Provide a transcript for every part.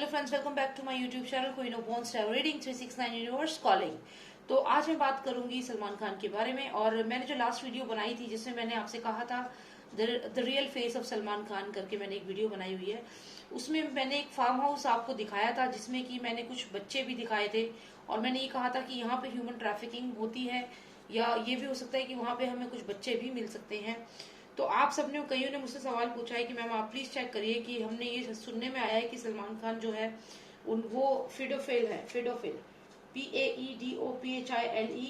Friends, welcome back to my YouTube channel queen of born star reading 369 universe calling. तो आज मैं बात करूंगी सलमान खान के बारे में। और मैंने जो लास्ट वीडियो बनाई थी जिसमें मैंने आपसे कहा था the real face of Salman Khan करके मैंने एक वीडियो बनाई हुई है। उसमें मैंने एक फार्म हाउस आपको दिखाया था जिसमें कि मैंने कुछ बच्चे भी दिखाए थे और मैंने ये कहा था कि यहाँ पे ह्यूमन ट्रैफिकिंग होती है या ये भी हो सकता है कि वहाँ पे हमें कुछ बच्चे भी मिल सकते हैं। तो आप सबने कईयों ने मुझसे सवाल पूछा है कि मैम आप प्लीज चेक करिए कि हमने ये सुनने में आया है कि सलमान खान जो है वो फिडोफिल है। फिडोफिल PAEDOPHILE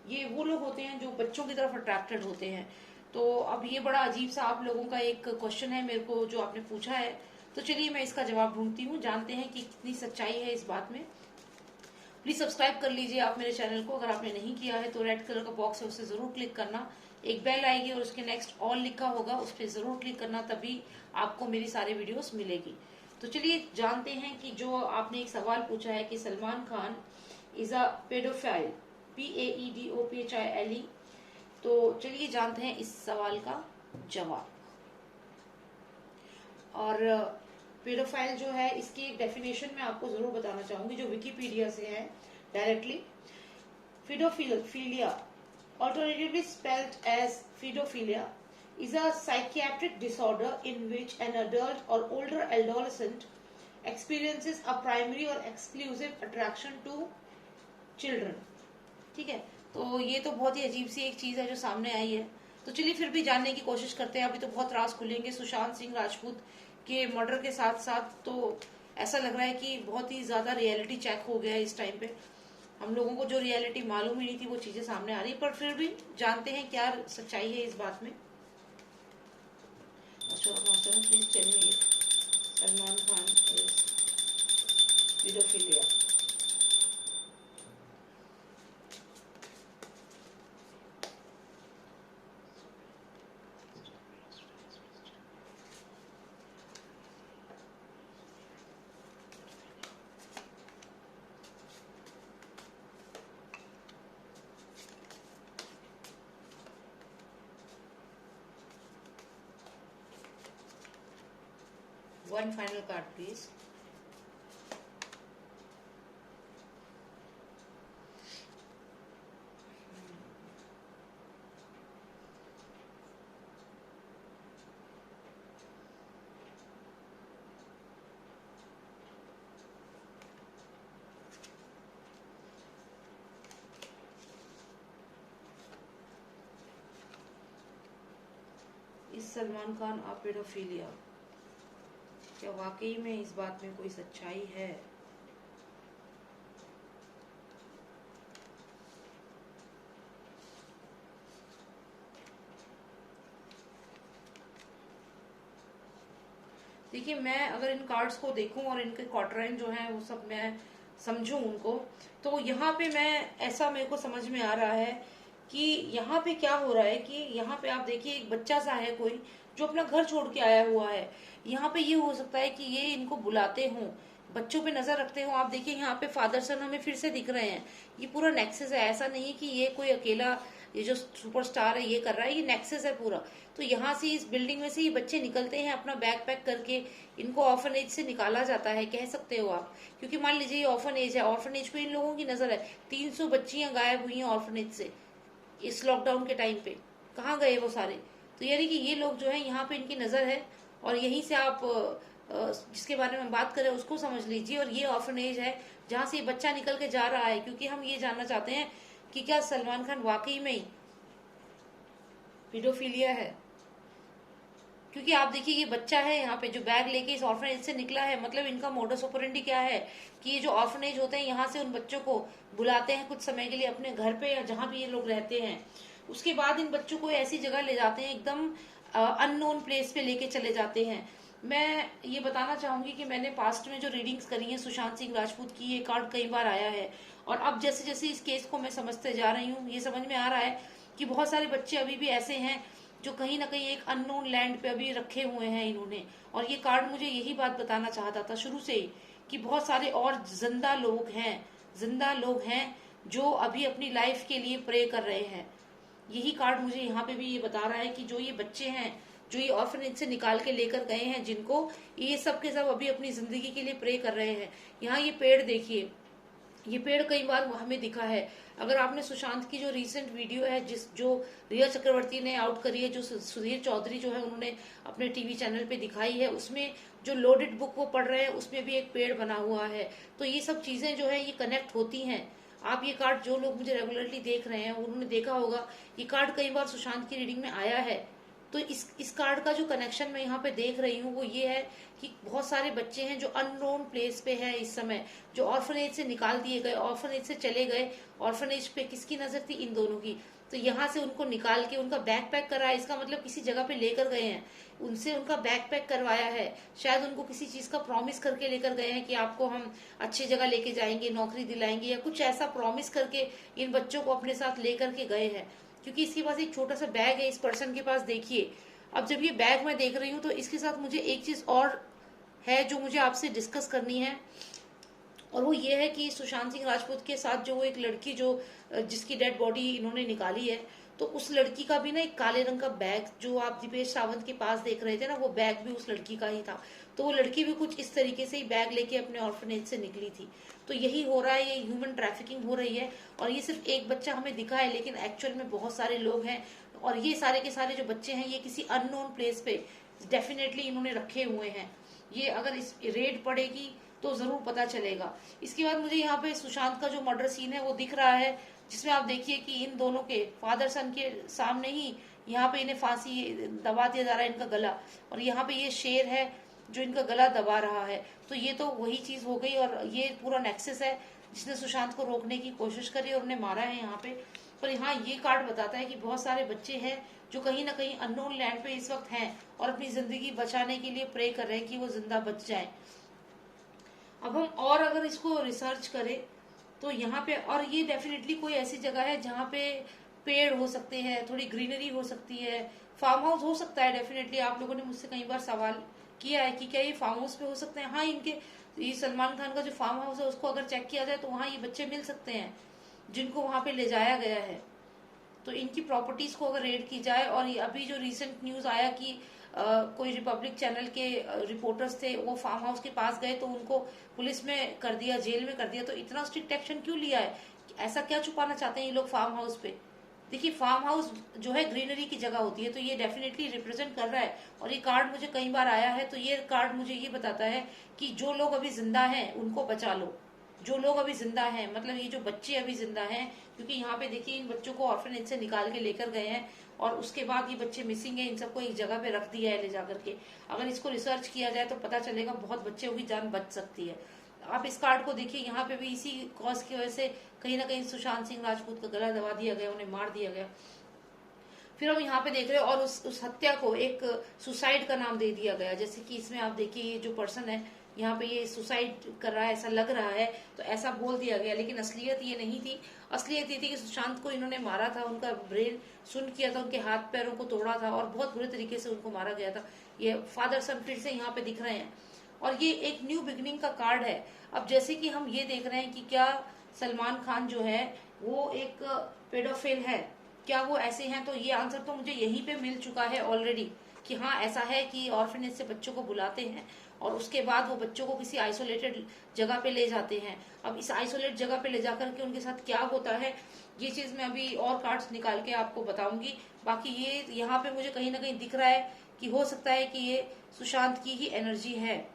ये वो लोग होते हैं जो बच्चों की तरफ अट्रैक्टेड होते हैं। तो अब ये बड़ा अजीब सा आप लोगों का एक क्वेश्चन है मेरे को जो आपने पूछा है। तो चलिए मैं इसका जवाब ढूंढती हूँ, जानते हैं कि कितनी सच्चाई है इस बात में। प्लीज सब्सक्राइब कर लीजिए आप मेरे चैनल को, अगर आपने नहीं किया है तो रेड कलर का बॉक्स है उसे जरूर क्लिक करना। एक बेल आएगी और उसके नेक्स्ट ऑल लिखा होगा, उस पर जरूर क्लिक करना, तभी आपको मेरी सारे वीडियोस मिलेगी। तो चलिए जानते हैं कि जो आपने एक सवाल पूछा है कि Salman Khan is a paedophile PAEDOPHILE। तो चलिए जानते हैं इस सवाल का जवाब। और पेडोफाइल जो है इसकी एक डेफिनेशन मैं आपको जरूर बताना चाहूंगी जो विकिपीडिया से है directly. Pedophilia, alternatively spelled as pedophilia, is a psychiatric disorder in which an adult or older adolescent experiences a primary or exclusive attraction to children। ठीक है, तो ये तो बहुत ही अजीब सी एक चीज है जो सामने आई है। तो चलिए फिर भी जानने की कोशिश करते हैं। अभी तो बहुत राज खुलेंगे सुशांत सिंह राजपूत के मर्डर के साथ साथ। तो ऐसा लग रहा है कि बहुत ही ज्यादा रियलिटी चेक हो गया है इस टाइम पे। हम लोगों को जो रियलिटी मालूम ही नहीं थी वो चीजें सामने आ रही, पर फिर भी जानते हैं क्या सच्चाई है इस बात में। Please tell me Salman Khan is paedophilia. One final card, please. इस सलमान खान आ पेडोफिलिया, क्या वाकई में इस बात में कोई सच्चाई है? देखिए, मैं अगर इन कार्ड्स को देखूं और इनके क्वार्टराइन जो है वो सब मैं समझूं उनको, तो यहाँ पे मैं ऐसा मेरे को समझ में आ रहा है कि यहाँ पे क्या हो रहा है कि यहाँ पे आप देखिए एक बच्चा सा है कोई जो अपना घर छोड़ के आया हुआ है। यहाँ पे ये हो सकता है कि ये इनको बुलाते हों, बच्चों पे नजर रखते हो। आप देखिए यहाँ पे फादर सन हमें फिर से दिख रहे हैं। ये पूरा नेक्सस है, ऐसा नहीं है कि ये कोई अकेला ये जो सुपरस्टार है ये कर रहा है, ये नेक्सस है पूरा। तो यहाँ से इस बिल्डिंग में से ये बच्चे निकलते हैं अपना बैग पैक करके, इनको ऑर्फनेज से निकाला जाता है कह सकते हो आप। क्योंकि मान लीजिए ये ऑर्फनेज है, ऑर्फनेज पे इन लोगों की नजर है। 300 बच्चियां गायब हुई हैं ऑर्फनेज से इस लॉकडाउन के टाइम पे, कहाँ गए वो सारे? तो यानी कि ये लोग जो है यहाँ पे इनकी नजर है। और यहीं से आप जिसके बारे में बात करें उसको समझ लीजिए। और ये ऑर्फनेज है जहाँ से ये बच्चा निकल के जा रहा है, क्योंकि हम ये जानना चाहते हैं कि क्या सलमान खान वाकई में पीडोफिलिया है। क्योंकि आप देखिए ये बच्चा है यहाँ पे जो बैग लेके इस ऑर्फनेज से निकला है, मतलब इनका मोडस ऑपरेंडी क्या है कि ये जो ऑर्फनेज होते हैं यहाँ से उन बच्चों को बुलाते हैं कुछ समय के लिए अपने घर पे या जहाँ भी ये लोग रहते हैं। उसके बाद इन बच्चों को ऐसी जगह ले जाते हैं, एकदम अननोन प्लेस पे लेके चले जाते हैं। मैं ये बताना चाहूंगी कि मैंने पास्ट में जो रीडिंग्स करी हैं सुशांत सिंह राजपूत की, ये कार्ड कई बार आया है। और अब जैसे जैसे इस केस को मैं समझते जा रही हूँ ये समझ में आ रहा है कि बहुत सारे बच्चे अभी भी ऐसे हैं जो कहीं ना कहीं एक अननोन लैंड पे अभी रखे हुए हैं इन्होंने। और ये कार्ड मुझे यही बात बताना चाहता था शुरू से ही कि बहुत सारे और जिंदा लोग हैं जो अभी अपनी लाइफ के लिए प्रे कर रहे हैं। यही कार्ड मुझे यहाँ पे भी ये बता रहा है कि जो ये बच्चे हैं जो ये ऑर्फनेज से निकाल के लेकर गए हैं, जिनको ये सब के सब अभी अपनी जिंदगी के लिए प्रे कर रहे हैं। यहाँ ये पेड़ देखिए, ये पेड़ कई बार हमें दिखा है। अगर आपने सुशांत की जो रीसेंट वीडियो है, जो रिया चक्रवर्ती ने आउट करी है, जो सुधीर चौधरी जो है उन्होंने अपने टीवी चैनल पे दिखाई है, उसमें जो लोडेड बुक वो पढ़ रहे हैं उसमें भी एक पेड़ बना हुआ है। तो ये सब चीजें जो है ये कनेक्ट होती हैं। आप ये कार्ड, जो लोग मुझे रेगुलरली देख रहे हैं उन्होंने देखा होगा, ये कार्ड कई बार सुशांत की रीडिंग में आया है। तो इस कार्ड का जो कनेक्शन मैं यहाँ पे देख रही हूँ वो ये है कि बहुत सारे बच्चे हैं जो अननोन प्लेस पे हैं इस समय, जो ऑर्फनेज से निकाल दिए गए, ऑर्फनेज से चले गए। ऑर्फनेज पे किसकी नजर थी? इन दोनों की। तो यहाँ से उनको निकाल के उनका बैग पैक कराया, इसका मतलब किसी जगह पे लेकर गए हैं, उनसे उनका बैग पैक करवाया है। शायद उनको किसी चीज का प्रॉमिस करके लेकर गए हैं कि आपको हम अच्छी जगह लेके जाएंगे, नौकरी दिलाएंगे, या कुछ ऐसा प्रॉमिस करके इन बच्चों को अपने साथ लेकर के गए हैं। क्योंकि इसके पास एक छोटा सा बैग है इस पर्सन के पास, देखिए। अब जब ये बैग मैं देख रही हूँ तो इसके साथ मुझे एक चीज और है जो मुझे आपसे डिस्कस करनी है, और वो ये है कि सुशांत सिंह राजपूत के साथ जो वो एक लड़की जो जिसकी डेड बॉडी इन्होंने निकाली है, तो उस लड़की का भी ना एक काले रंग का बैग, जो आप दीपेश सावंत के पास देख रहे थे ना, वो बैग भी उस लड़की का ही था। तो वो लड़की भी कुछ इस तरीके से ही बैग लेके अपने ऑर्फनेज से निकली थी। तो यही हो रहा है, ये ह्यूमन ट्रैफिकिंग हो रही है। और ये सिर्फ एक बच्चा हमें दिखा है, लेकिन एक्चुअल में बहुत सारे लोग हैं। और ये सारे के सारे जो बच्चे हैं ये किसी अननोन प्लेस पे डेफिनेटली इन्होंने रखे हुए हैं। ये अगर इस रेड पड़ेगी तो जरूर पता चलेगा। इसके बाद मुझे यहाँ पे सुशांत का जो मर्डर सीन है वो दिख रहा है, जिसमें आप देखिए कि इन दोनों के फादर सन के सामने ही यहाँ पे इन्हें फांसी दबा दिया जा रहा है, इनका गला। और यहाँ पे ये शेर है जो इनका गला दबा रहा है। तो ये तो वही चीज हो गई, और ये पूरा नेक्सस है जिसने सुशांत को रोकने की कोशिश करी और उन्हें मारा है यहाँ पे। पर यहाँ ये कार्ड बताता है कि बहुत सारे बच्चे हैं जो कहीं ना कहीं अननोन लैंड पे इस वक्त हैं और अपनी जिंदगी बचाने के लिए प्रे कर रहे हैं कि वो जिंदा बच जाए। अब हम और अगर इसको रिसर्च करें तो यहाँ पे, और ये डेफिनेटली कोई ऐसी जगह है जहाँ पे पेड़ हो सकते हैं, थोड़ी ग्रीनरी हो सकती है, फार्म हाउस हो सकता है। डेफिनेटली आप लोगों ने मुझसे कई बार सवाल किया है कि क्या ये फार्म हाउस पे हो सकते हैं। हाँ, इनके ये सलमान खान का जो फार्म हाउस है उसको अगर चेक किया जाए तो वहाँ ये बच्चे मिल सकते हैं जिनको वहाँ पे ले जाया गया है। तो इनकी प्रॉपर्टीज को अगर रेड की जाए, और अभी जो रिसेंट न्यूज आया कि कोई रिपब्लिक चैनल के रिपोर्टर्स थे, वो फार्म हाउस के पास गए तो उनको पुलिस में कर दिया, जेल में कर दिया। तो इतना स्ट्रिक्ट एक्शन क्यों लिया है? ऐसा क्या छुपाना चाहते हैं ये लोग फार्म हाउस पे? देखिए, फार्म हाउस जो है ग्रीनरी की जगह होती है, तो ये डेफिनेटली रिप्रेजेंट कर रहा है। और ये कार्ड मुझे कई बार आया है, तो ये कार्ड मुझे ये बताता है कि जो लोग अभी जिंदा हैं उनको बचा लो। जो लोग अभी जिंदा हैं, मतलब ये जो बच्चे अभी जिंदा हैं, क्योंकि यहाँ पे देखिए इन बच्चों को ऑर्फनेज से निकाल के लेकर गए हैं और उसके बाद ये बच्चे मिसिंग है, इन सबको एक जगह पे रख दिया है ले जाकर के। अगर इसको रिसर्च किया जाए तो पता चलेगा बहुत बच्चों की जान बच सकती है। आप इस कार्ड को देखिए, यहाँ पे भी इसी कॉज की वजह से कहीं ना कहीं सुशांत सिंह राजपूत का गला दबा दिया गया, उन्हें मार दिया गया। फिर हम यहाँ पे देख रहे हैं, और उस हत्या को एक सुसाइड का नाम दे दिया गया। जैसे कि इसमें आप देखिए ये जो पर्सन है यहाँ पे ये सुसाइड कर रहा है, ऐसा लग रहा है, तो ऐसा बोल दिया गया, लेकिन असलियत ये नहीं थी। असलियत ये थी कि सुशांत को इन्होंने मारा था, उनका ब्रेन सुन किया था, उनके हाथ पैरों को तोड़ा था और बहुत बुरे तरीके से उनको मारा गया था। ये फादर सन फिर से यहाँ पे दिख रहे हैं, और ये एक न्यू बिगनिंग का कार्ड है। अब जैसे कि हम ये देख रहे हैं कि क्या सलमान खान जो है वो एक पेडोफिल है, क्या वो ऐसे हैं? तो ये आंसर तो मुझे यहीं पे मिल चुका है ऑलरेडी कि हाँ ऐसा है कि ऑर्फनेज से बच्चों को बुलाते हैं और उसके बाद वो बच्चों को किसी आइसोलेटेड जगह पे ले जाते हैं। अब इस आइसोलेट जगह पे ले जाकर के उनके साथ क्या होता है, ये चीज मैं अभी और कार्ड्स निकाल के आपको बताऊंगी। बाकी ये यहाँ पे मुझे कहीं ना कहीं दिख रहा है कि हो सकता है कि ये सुशांत की ही एनर्जी है।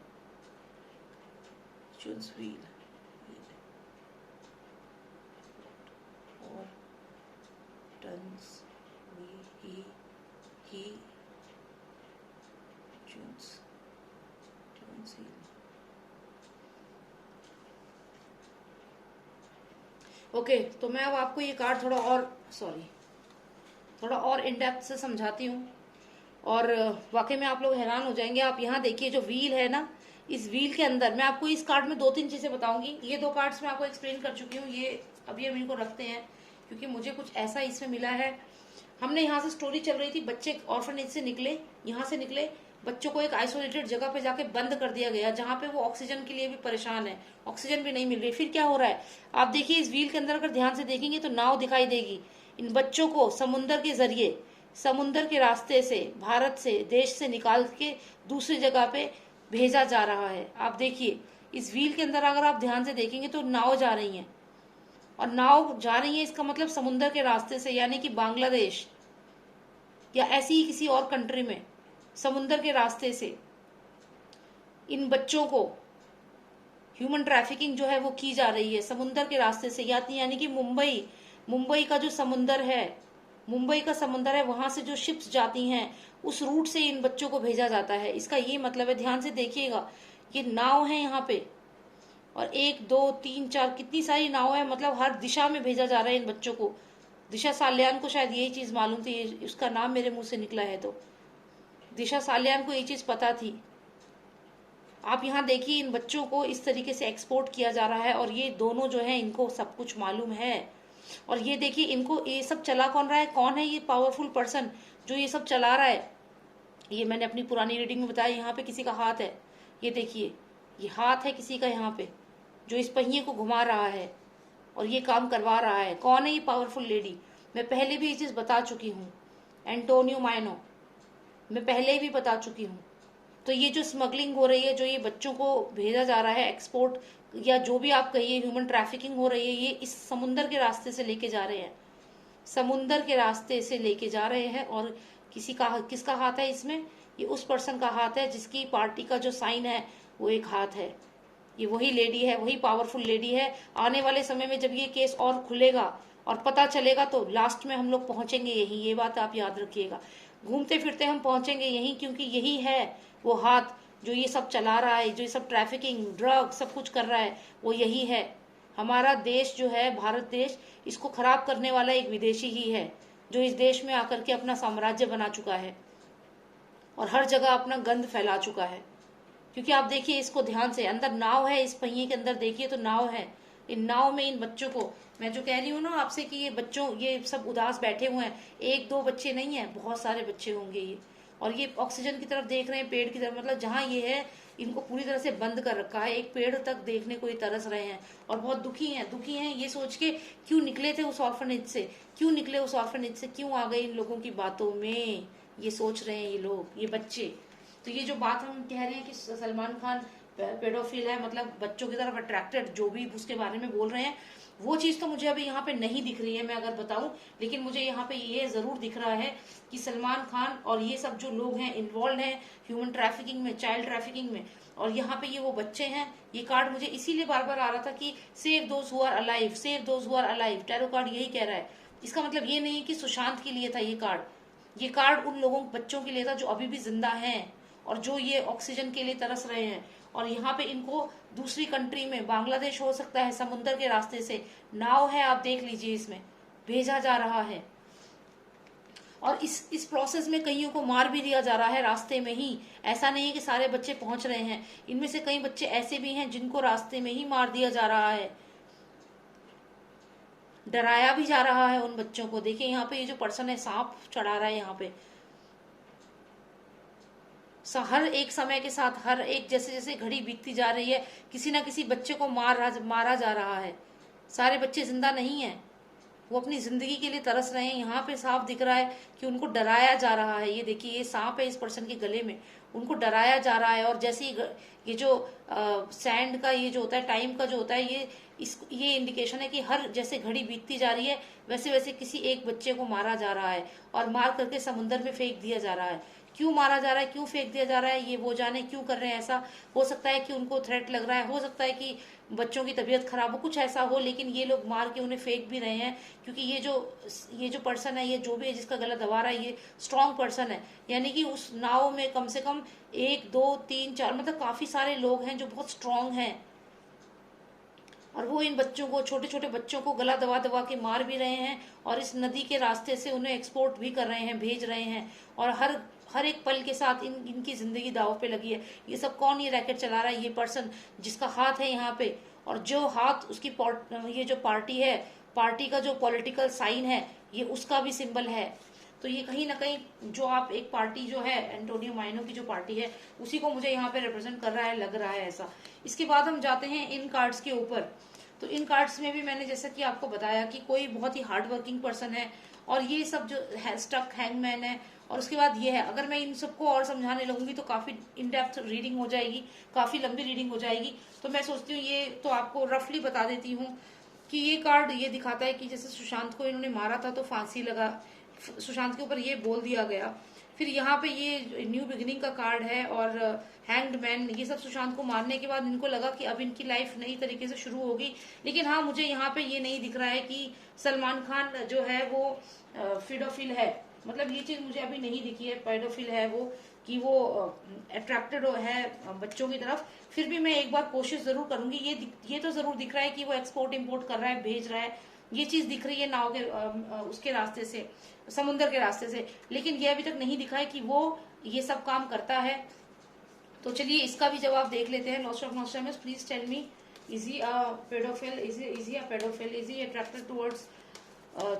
ओके, तो मैं अब आपको ये कार्ड थोड़ा और इन डेप्थ से समझाती हूँ, और वाकई में आप लोग हैरान हो जाएंगे। आप यहाँ देखिए जो व्हील है ना, इस व्हील के अंदर मैं आपको इस कार्ड में 2-3 चीजें बताऊंगी। ये 2 कार्ड्स मैं आपको एक्सप्लेन कर चुकी हूँ, ये अभी हम इनको रखते हैं क्योंकि मुझे कुछ ऐसा इसमें मिला है। हमने यहाँ से स्टोरी चल रही थी, बच्चे ऑर्फनेज से निकले, यहाँ से निकले, बच्चों को एक आइसोलेटेड जगह पे जाके बंद कर दिया गया जहाँ पे वो ऑक्सीजन के लिए भी परेशान है, ऑक्सीजन भी नहीं मिल रही। फिर क्या हो रहा है आप देखिए, इस व्हील के अंदर अगर ध्यान से देखेंगे तो नाव दिखाई देगी। इन बच्चों को समुन्द्र के जरिए समुंदर के रास्ते से, भारत से, देश से निकाल के दूसरी जगह पे भेजा जा रहा है। आप देखिए इस व्हील के अंदर अगर आप ध्यान से देखेंगे तो नाव जा रही है, और नाव जा रही है इसका मतलब समुंदर के रास्ते से, यानी कि बांग्लादेश या ऐसी ही किसी और कंट्री में समुंदर के रास्ते से इन बच्चों को ह्यूमन ट्रैफिकिंग जो है वो की जा रही है समुंदर के रास्ते से। यानी कि मुंबई का जो समुंदर है, मुंबई का समुंदर है, वहां से जो शिप्स जाती हैं उस रूट से इन बच्चों को भेजा जाता है। इसका ये मतलब है, ध्यान से देखिएगा, ये नाव है यहाँ पे, और 1 2 3 4 कितनी सारी नाव है, मतलब हर दिशा में भेजा जा रहा है इन बच्चों को। दिशा साल्यान को शायद यही चीज मालूम थी, उसका नाम मेरे मुंह से निकला है, तो दिशा साल्यान को ये चीज पता थी। आप यहाँ देखिए इन बच्चों को इस तरीके से एक्सपोर्ट किया जा रहा है, और ये दोनों जो है इनको सब कुछ मालूम है। और ये देखिए इनको ये सब चला कौन रहा है, कौन है ये पावरफुल पर्सन जो ये सब चला रहा है। ये मैंने अपनी पुरानी रीडिंग में बताया, यहाँ पे किसी का हाथ है, ये देखिए ये हाथ है किसी का यहाँ पे जो इस पहिए को घुमा रहा है और ये काम करवा रहा है। कौन है ये पावरफुल लेडी, मैं पहले भी ये चीज बता चुकी हूँ, एंटोनियो माइनो, मैं पहले भी बता चुकी हूँ। तो ये जो स्मगलिंग हो रही है, जो ये बच्चों को भेजा जा रहा है, एक्सपोर्ट या जो भी आप कहिए, ह्यूमन ट्रैफिकिंग हो रही है, ये इस समुंदर के रास्ते से लेके जा रहे हैं, समुंदर के रास्ते से लेके जा रहे हैं। और किसका हाथ है इसमें, ये उस पर्सन का हाथ है जिसकी पार्टी का जो साइन है वो एक हाथ है। ये वही लेडी है, वही पावरफुल लेडी है। आने वाले समय में जब ये केस और खुलेगा और पता चलेगा तो लास्ट में हम लोग पहुंचेंगे यही, ये बात आप याद रखिएगा। घूमते फिरते हम पहुंचेंगे यही, क्योंकि यही है वो हाथ जो ये सब चला रहा है, जो ये सब ट्रैफिकिंग, ड्रग सब कुछ कर रहा है, वो यही है। हमारा देश जो है, भारत देश, इसको खराब करने वाला एक विदेशी ही है जो इस देश में आकर के अपना साम्राज्य बना चुका है और हर जगह अपना गंद फैला चुका है। क्योंकि आप देखिए इसको ध्यान से, अंदर नाव है, इस पहिए के अंदर देखिए तो नाव है। इन नाव में इन बच्चों को, मैं जो कह रही हूँ ना आपसे कि ये बच्चों, ये सब उदास बैठे हुए हैं, 1 2 बच्चे नहीं है, बहुत सारे बच्चे होंगे ये। और ये ऑक्सीजन की तरफ देख रहे हैं, पेड़ की तरफ, मतलब जहाँ ये है इनको पूरी तरह से बंद कर रखा है, एक पेड़ तक देखने को ये तरस रहे हैं और बहुत दुखी हैं ये सोच के क्यों निकले थे उस ऑर्फनेज से, क्यों निकले उस ऑर्फनेज से, क्यों आ गए इन लोगों की बातों में, ये सोच रहे हैं ये लोग, ये बच्चे। तो ये जो बात हम कह रहे हैं कि सलमान खान पेडोफिल है, मतलब बच्चों की तरफ अट्रैक्टेड, जो भी उसके बारे में बोल रहे हैं, वो चीज तो मुझे अभी यहाँ पे नहीं दिख रही है मैं अगर बताऊं, लेकिन मुझे यहाँ पे ये जरूर दिख रहा है कि सलमान खान और ये सब जो लोग हैं इन्वॉल्व हैं ह्यूमन ट्रैफिकिंग में, चाइल्ड ट्रैफिकिंग में, और यहाँ पे ये वो बच्चे हैं। ये कार्ड मुझे इसीलिए बार बार आ रहा था कि save those who are alive, save those who are alive, tarot card यही कह रहा है। इसका मतलब ये नहीं कि सुशांत के लिए था ये कार्ड, ये कार्ड उन लोगों बच्चों के लिए था जो अभी भी जिंदा हैं और जो ये ऑक्सीजन के लिए तरस रहे हैं। और यहाँ पे इनको दूसरी कंट्री में, बांग्लादेश हो सकता है, समुद्र के रास्ते से नाव है, आप देख लीजिए, इसमें भेजा जा रहा है। और इस प्रोसेस में कईयों को मार भी दिया जा रहा है रास्ते में ही। ऐसा नहीं है कि सारे बच्चे पहुंच रहे हैं, इनमें से कई बच्चे ऐसे भी हैं जिनको रास्ते में ही मार दिया जा रहा है, डराया भी जा रहा है उन बच्चों को। देखिए यहाँ पे ये जो पर्सन है सांप चढ़ा रहा है यहाँ पे, हर एक समय के साथ, हर एक जैसे जैसे घड़ी बीतती जा रही है, किसी ना किसी बच्चे को मारा जा रहा है। सारे बच्चे जिंदा नहीं है, वो अपनी जिंदगी के लिए तरस रहे हैं। यहाँ पे साफ दिख रहा है कि उनको डराया जा रहा है। ये देखिए ये सांप है इस पर्सन के गले में, उनको डराया जा रहा है। और जैसे ही ये जो सैंड का ये जो होता है, टाइम का जो होता है, ये इंडिकेशन है कि हर जैसे घड़ी बीतती जा रही है वैसे वैसे किसी एक बच्चे को मारा जा रहा है और मार करके समुद्र में फेंक दिया जा रहा है। क्यों मारा जा रहा है, क्यों फेंक दिया जा रहा है, ये वो जाने क्यों कर रहे हैं ऐसा। हो सकता है कि उनको थ्रेट लग रहा है, हो सकता है कि बच्चों की तबीयत खराब हो, कुछ ऐसा हो, लेकिन ये लोग मार के उन्हें फेंक भी रहे हैं। क्योंकि ये जो पर्सन है, ये जो भी है जिसका गला दबा रहा है, ये स्ट्रांग पर्सन है। यानी कि उस नाव में कम से कम 1 2 3 4 मतलब काफी सारे लोग हैं जो बहुत स्ट्रांग हैं, और वो इन बच्चों को, छोटे छोटे बच्चों को गला दबा दबा के मार भी रहे हैं और इस नदी के रास्ते से उन्हें एक्सपोर्ट भी कर रहे हैं, भेज रहे हैं। और हर एक पल के साथ इनकी जिंदगी दाव पे लगी है। ये सब कौन ये रैकेट चला रहा है, ये पर्सन जिसका हाथ है यहाँ पे, और जो हाथ उसकी ये जो पार्टी है, पार्टी का जो पॉलिटिकल साइन है, ये उसका भी सिंबल है। तो ये कहीं ना कहीं जो आप एक पार्टी जो है, एंटोनियो माइनो की जो पार्टी है, उसी को मुझे यहाँ पे रिप्रेजेंट कर रहा है, लग रहा है ऐसा। इसके बाद हम जाते हैं इन कार्ड्स के ऊपर। तो इन कार्ड्स में भी मैंने जैसा कि आपको बताया कि कोई बहुत ही हार्ड वर्किंग पर्सन है और ये सब जो है स्टक हैंगमैन है, और उसके बाद ये है। अगर मैं इन सबको और समझाने लगूंगी तो काफी इन डेप्थ रीडिंग हो जाएगी, काफी लंबी रीडिंग हो जाएगी। तो मैं सोचती हूँ ये तो आपको रफली बता देती हूँ कि ये कार्ड ये दिखाता है कि जैसे सुशांत को इन्होंने मारा था तो फांसी लगा, सुशांत के ऊपर ये बोल दिया गया। फिर यहाँ पे ये न्यू बिगिनिंग का कार्ड है और हैंग्ड मैन, ये सब सुशांत को मारने के बाद इनको लगा कि अब इनकी लाइफ नई तरीके से शुरू होगी। लेकिन हाँ, मुझे यहाँ पे ये नहीं दिख रहा है कि सलमान खान जो है वो फिडोफिल है, मतलब ये चीज मुझे अभी नहीं दिखी है पेडोफिल है वो, कि वो अट्रैक्टेड है बच्चों की तरफ। फिर भी मैं एक बार कोशिश जरूर करूंगी। ये तो जरूर दिख रहा है कि वो एक्सपोर्ट इम्पोर्ट कर रहा है, भेज रहा है, ये चीज दिख रही है नाव के उसके रास्ते से, समुद्र के रास्ते से। लेकिन ये अभी तक नहीं दिखा है कि वो ये सब काम करता है। तो चलिए इसका भी जवाब देख लेते हैं। Lost of Nostradamus, please tell me, is he a pedophile, is he a pedophile, is he attracted towards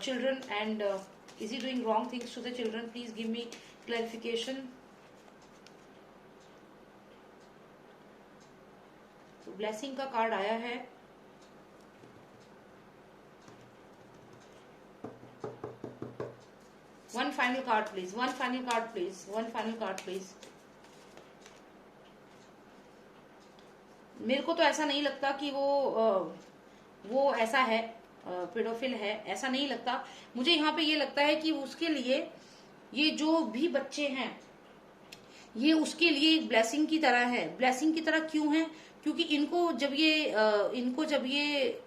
children, and is he doing wrong things to the children? Please give me clarification. तो blessing का card आया है। One final card please, one final card please, one final card please. मेरे को तो ऐसा नहीं लगता कि वो ऐसा है, पेडोफिल है, ऐसा नहीं लगता। मुझे यहाँ पे ये लगता है कि उसके लिए ये जो भी बच्चे हैं ये उसके लिए एक ब्लेसिंग की तरह है। ब्लेसिंग की तरह क्यों है? क्योंकि इनको जब ये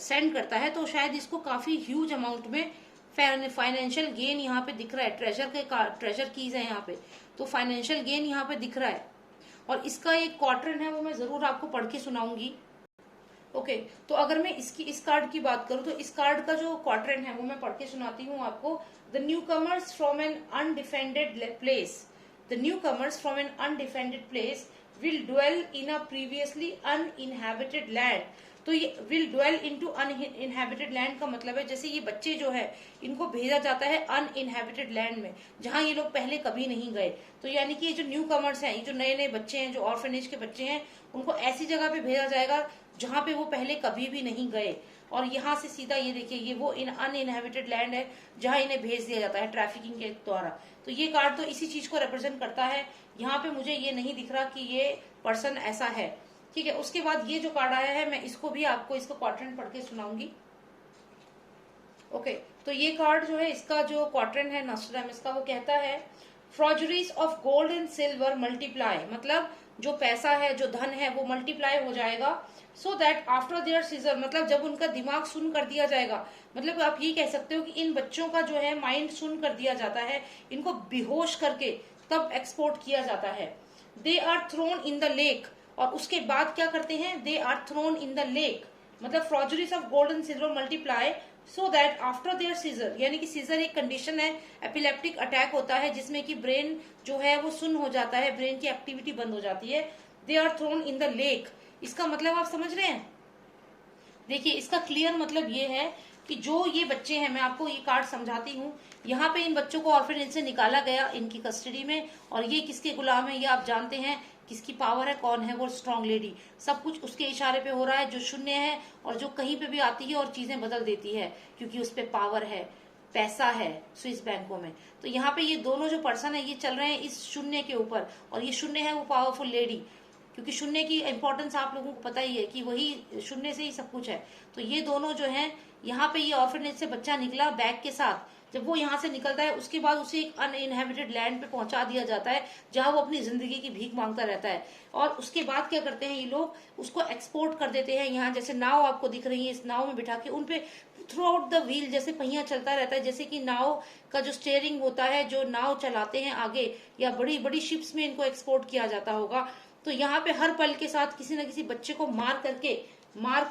सेंड करता है तो शायद इसको काफी ह्यूज अमाउंट में फाइनेंशियल गेन यहाँ पे दिख रहा है। ट्रेजर कीज है यहाँ पे, तो फाइनेंशियल गेन यहाँ पे दिख रहा है। और इसका एक क्वार्टरन है, वो मैं जरूर आपको पढ़ के सुनाऊंगी। ओके, तो अगर मैं इस कार्ड की बात करूं तो इस कार्ड का जो क्वार्टरन है वो मैं पढ़ के सुनाती हूँ आपको। The newcomers from an undefended place, the newcomers from an undefended place will dwell in a previously uninhabited land. तो ये will dwell into uninhabited land का मतलब है जैसे ये बच्चे जो है इनको भेजा जाता है अनइनहेबिटेड लैंड में, जहां ये लोग पहले कभी नहीं गए। तो यानी कि ये जो न्यू कमर्स हैं, ये जो नए नए बच्चे हैं, जो ऑर्फनेज के बच्चे हैं, उनको ऐसी जगह पे भेजा जाएगा जहां पे वो पहले कभी भी नहीं गए। और यहाँ से सीधा ये देखिए, ये वो अनइनहेबिटेड लैंड है जहां इन्हें भेज दिया जाता है ट्रैफिकिंग के द्वारा। तो ये कार्ड तो इसी चीज को रिप्रेजेंट करता है। यहाँ पे मुझे ये नहीं दिख रहा कि ये पर्सन ऐसा है। ठीक है, उसके बाद ये जो कार्ड आया है मैं इसको भी आपको इसका क्वार्टरन पढ़ के सुनाऊंगी। ओके, तो ये कार्ड जो है, इसका जो क्वार्टरन है नॉस्ट्रैडमस का, वो कहता है forgeries of gold and silver multiply, मतलब जो पैसा है, जो धन है, वो मल्टीप्लाई हो जाएगा। So that after their seizure, मतलब जब उनका दिमाग सुन कर दिया जाएगा, मतलब आप ये कह सकते हो कि इन बच्चों का जो है माइंड सुन कर दिया जाता है, इनको बेहोश करके तब एक्सपोर्ट किया जाता है। They are thrown in the lake, और उसके बाद क्या करते हैं? They are thrown in the lake, मतलब forgeries of gold and silver multiply so that after their seizure, यानी कि सीजर एक कंडीशन है, एपिलेप्टिक अटैक होता है जिसमें कि ब्रेन जो है वो सुन हो जाता है, ब्रेन की एक्टिविटी बंद हो जाती है। They are thrown in the lake, इसका मतलब आप समझ रहे हैं? देखिए, इसका क्लियर मतलब ये है कि जो ये बच्चे हैं, मैं आपको ये कार्ड समझाती हूँ। यहाँ पे इन बच्चों को ऑर्फनेज से निकाला गया इनकी कस्टडी में, और ये किसके गुलाम है ये आप जानते हैं। किसकी पावर है, कौन है वो स्ट्रांग लेडी, सब कुछ उसके इशारे पे हो रहा है, जो शून्य है और जो कहीं पे भी आती है और चीजें बदल देती है, क्योंकि उस पर पावर है, पैसा है स्विस बैंकों में। तो यहाँ पे ये दोनों जो पर्सन है ये चल रहे हैं इस शून्य के ऊपर, और ये शून्य है वो पावरफुल लेडी, क्योंकि शून्य की इंपॉर्टेंस आप लोगों को पता ही है कि वही शून्य से ही सब कुछ है। तो ये दोनों जो है, यहाँ पे ये ऑर्फनेज से बच्चा निकला बैग के साथ, जब वो यहाँ से निकलता है उसके बाद उसे एक अनइनहेबिटेड लैंड पे पहुंचा दिया जाता है जहां वो अपनी जिंदगी की भीख मांगता रहता है। और उसके बाद क्या करते हैं ये लोग, उसको एक्सपोर्ट कर देते हैं। यहाँ जैसे नाव आपको दिख रही है, इस नाव में बिठा के उनपे थ्रू आउट द व्हील जैसे पहिया चलता रहता है, जैसे कि नाव का जो स्टीयरिंग होता है, जो नाव चलाते हैं आगे, या बड़ी बड़ी शिप्स में इनको एक्सपोर्ट किया जाता होगा। तो यहाँ पे हर पल के साथ किसी न किसी बच्चे को मार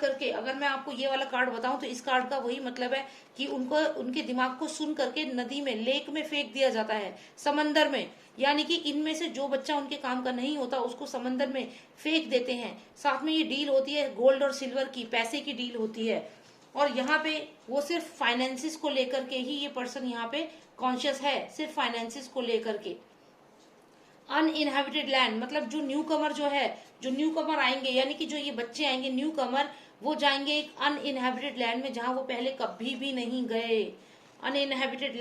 करके, अगर मैं आपको ये वाला कार्ड बताऊं तो इस कार्ड का वही मतलब है कि उनको, उनके दिमाग को सुन करके नदी में, लेक में फेंक दिया जाता है, समंदर में। यानी कि इनमें से जो बच्चा उनके काम का नहीं होता उसको समंदर में फेंक देते हैं। साथ में ये डील होती है गोल्ड और सिल्वर की, पैसे की डील होती है। और यहाँ पे वो सिर्फ फाइनेंसिस को लेकर के ही ये पर्सन यहाँ पे कॉन्शियस है, सिर्फ फाइनेंसिस को लेकर के। अनइनहेबिटेड लैंड, मतलब जो न्यू कमर जो है, जो न्यू कमर आएंगे, यानी कि जो ये बच्चे आएंगे न्यू कमर, वो जाएंगे एक अनइनहेबिटेड लैंड में जहां वो पहले कभी भी नहीं गए। अनइनहेबिटेड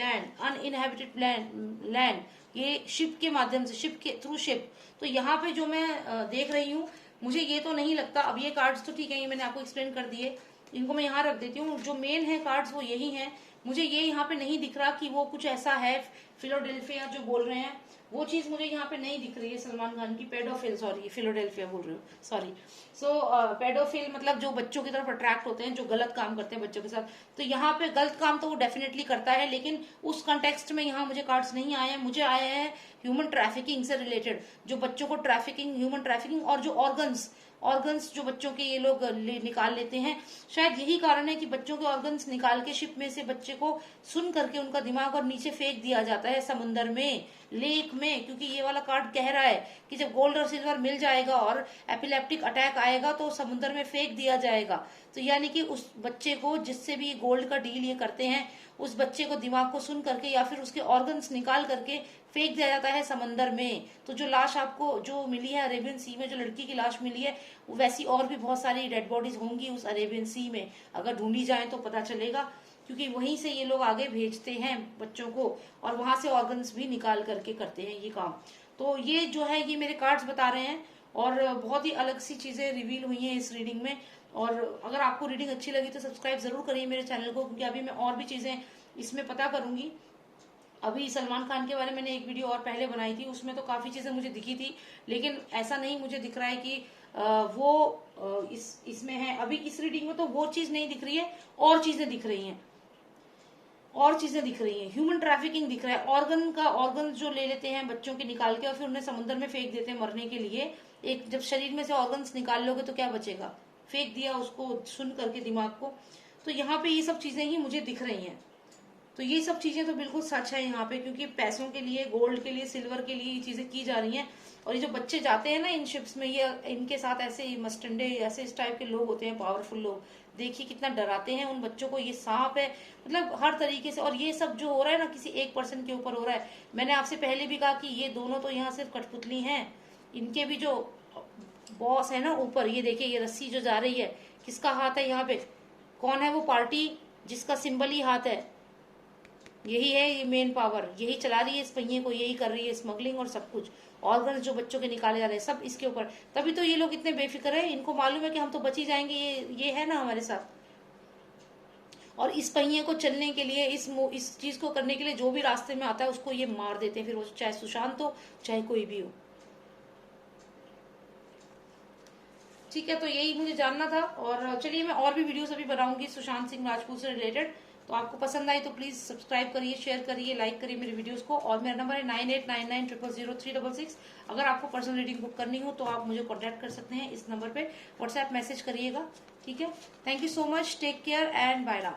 लैंड, ये शिप के माध्यम से, शिप के थ्रू शिप। तो यहाँ पे जो मैं देख रही हूँ, मुझे ये तो नहीं लगता। अब ये कार्ड्स तो ठीक है, ये मैंने आपको एक्सप्लेन कर दिए, इनको मैं यहाँ रख देती हूँ। जो मेन है कार्ड्स वो यही हैं। मुझे ये यहाँ पे नहीं दिख रहा कि वो कुछ ऐसा है फिलोडेल्फिया जो बोल रहे हैं, वो चीज मुझे यहाँ पे नहीं दिख रही है। सलमान खान की पेडोफिल, सॉरी फिलोडेल्फिया बोल रही हूँ, सॉरी। सो पेडोफिल मतलब जो बच्चों की तरफ अट्रैक्ट होते हैं, जो गलत काम करते हैं बच्चों के साथ। तो यहाँ पे गलत काम तो वो डेफिनेटली करता है, लेकिन उस कंटेक्स्ट में यहाँ मुझे कार्ड्स नहीं आए हैं। मुझे आए हैं ह्यूमन ट्रैफिकिंग से रिलेटेड, जो बच्चों को ट्रैफिकिंग, ह्यूमन ट्रैफिकिंग, और जो ऑर्गन्स जो बच्चों के ये लोग निकाल लेते हैं। शायद यही कारण है कि बच्चों के ऑर्गन्स निकाल के शिप में से बच्चे को सुन करके उनका दिमाग और नीचे फेंक दिया जाता है समुद्र में, लेक में। क्योंकि ये वाला कार्ड कह रहा है कि जब गोल्ड और सिल्वर मिल जाएगा और एपिलेप्टिक अटैक आएगा तो समुद्र में फेंक दिया जाएगा। तो यानी कि उस बच्चे को, जिससे भी गोल्ड का डील ये करते हैं, उस बच्चे को दिमाग को सुन करके या फिर उसके ऑर्गन्स निकाल करके फेंक दिया जाता है समंदर में। तो जो लाश आपको जो मिली है अरेबियन सी में, जो लड़की की लाश मिली है, वैसी और भी बहुत सारी डेड बॉडीज होंगी उस अरेबियन सी में। अगर ढूंढी जाए तो पता चलेगा, क्योंकि वहीं से ये लोग आगे भेजते हैं बच्चों को, और वहां से ऑर्गन्स भी निकाल करके करते हैं ये काम। तो ये जो है, ये मेरे कार्ड्स बता रहे हैं, और बहुत ही अलग सी चीजें रिवील हुई हैं इस रीडिंग में। और अगर आपको रीडिंग अच्छी लगी तो सब्सक्राइब जरूर करिए मेरे चैनल को, क्योंकि अभी मैं और भी चीजें इसमें पता करूंगी। अभी सलमान खान के बारे में मैंने एक वीडियो और पहले बनाई थी, उसमें तो काफी चीजें मुझे दिखी थी, लेकिन ऐसा नहीं मुझे दिख रहा है कि वो इसमें है। अभी इस रीडिंग में तो वो चीज नहीं दिख रही है, और चीजें दिख रही हैं, और चीजें दिख रही हैं। ह्यूमन ट्रैफिकिंग दिख रहा है, ऑर्गन जो ले लेते हैं बच्चों के निकाल के और फिर उन्हें समुद्र में फेंक देते हैं मरने के लिए। एक जब शरीर में से ऑर्गन्स निकाल लोगे तो क्या बचेगा, फेंक दिया उसको सुन करके दिमाग को। तो यहाँ पे ये सब चीजें ही मुझे दिख रही हैं। तो ये सब चीजें तो बिल्कुल सच है यहाँ पे, क्योंकि पैसों के लिए, गोल्ड के लिए, सिल्वर के लिए ये चीजें की जा रही हैं। और ये जो बच्चे जाते हैं ना इन शिप्स में, ये इनके साथ ऐसे मस्टंडे, ऐसे इस टाइप के लोग होते हैं, पावरफुल लोग। देखिए कितना डराते हैं उन बच्चों को, ये सांप है, मतलब हर तरीके से। और ये सब जो हो रहा है ना, किसी एक पर्सन के ऊपर हो रहा है। मैंने आपसे पहले भी कहा कि ये दोनों तो यहाँ सिर्फ कठपुतली हैं, इनके भी जो बॉस है ना ऊपर, ये देखिए ये रस्सी जो जा रही है, किसका हाथ है यहाँ पे, कौन है वो पार्टी जिसका सिंबल ही हाथ है, यही है ये मेन पावर, यही चला रही है इस पहिए को, यही कर रही है स्मगलिंग और सब कुछ। ऑर्गन्स जो बच्चों के निकाले जा रहे हैं सब इसके ऊपर। तभी तो ये लोग इतने बेफिक्र है, इनको मालूम है कि हम तो बच ही जाएंगे, ये है ना हमारे साथ। और इस पहिए को चलने के लिए, इस चीज को करने के लिए जो भी रास्ते में आता है उसको ये मार देते हैं, फिर वो चाहे सुशांत हो चाहे कोई भी हो। ठीक है, तो यही मुझे जानना था। और चलिए मैं और भी वीडियोस अभी बनाऊंगी सुशांत सिंह राजपूत से रिलेटेड। तो आपको पसंद आई तो प्लीज सब्सक्राइब करिए, शेयर करिए, लाइक करिए मेरे वीडियोस को। और मेरा नंबर है 9899000366। अगर आपको पर्सनल रीडिंग बुक करनी हो तो आप मुझे कॉन्टैक्ट कर सकते हैं इस नंबर पे, व्हाट्सएप मैसेज करिएगा। ठीक है, thank you so much, take care and bye now.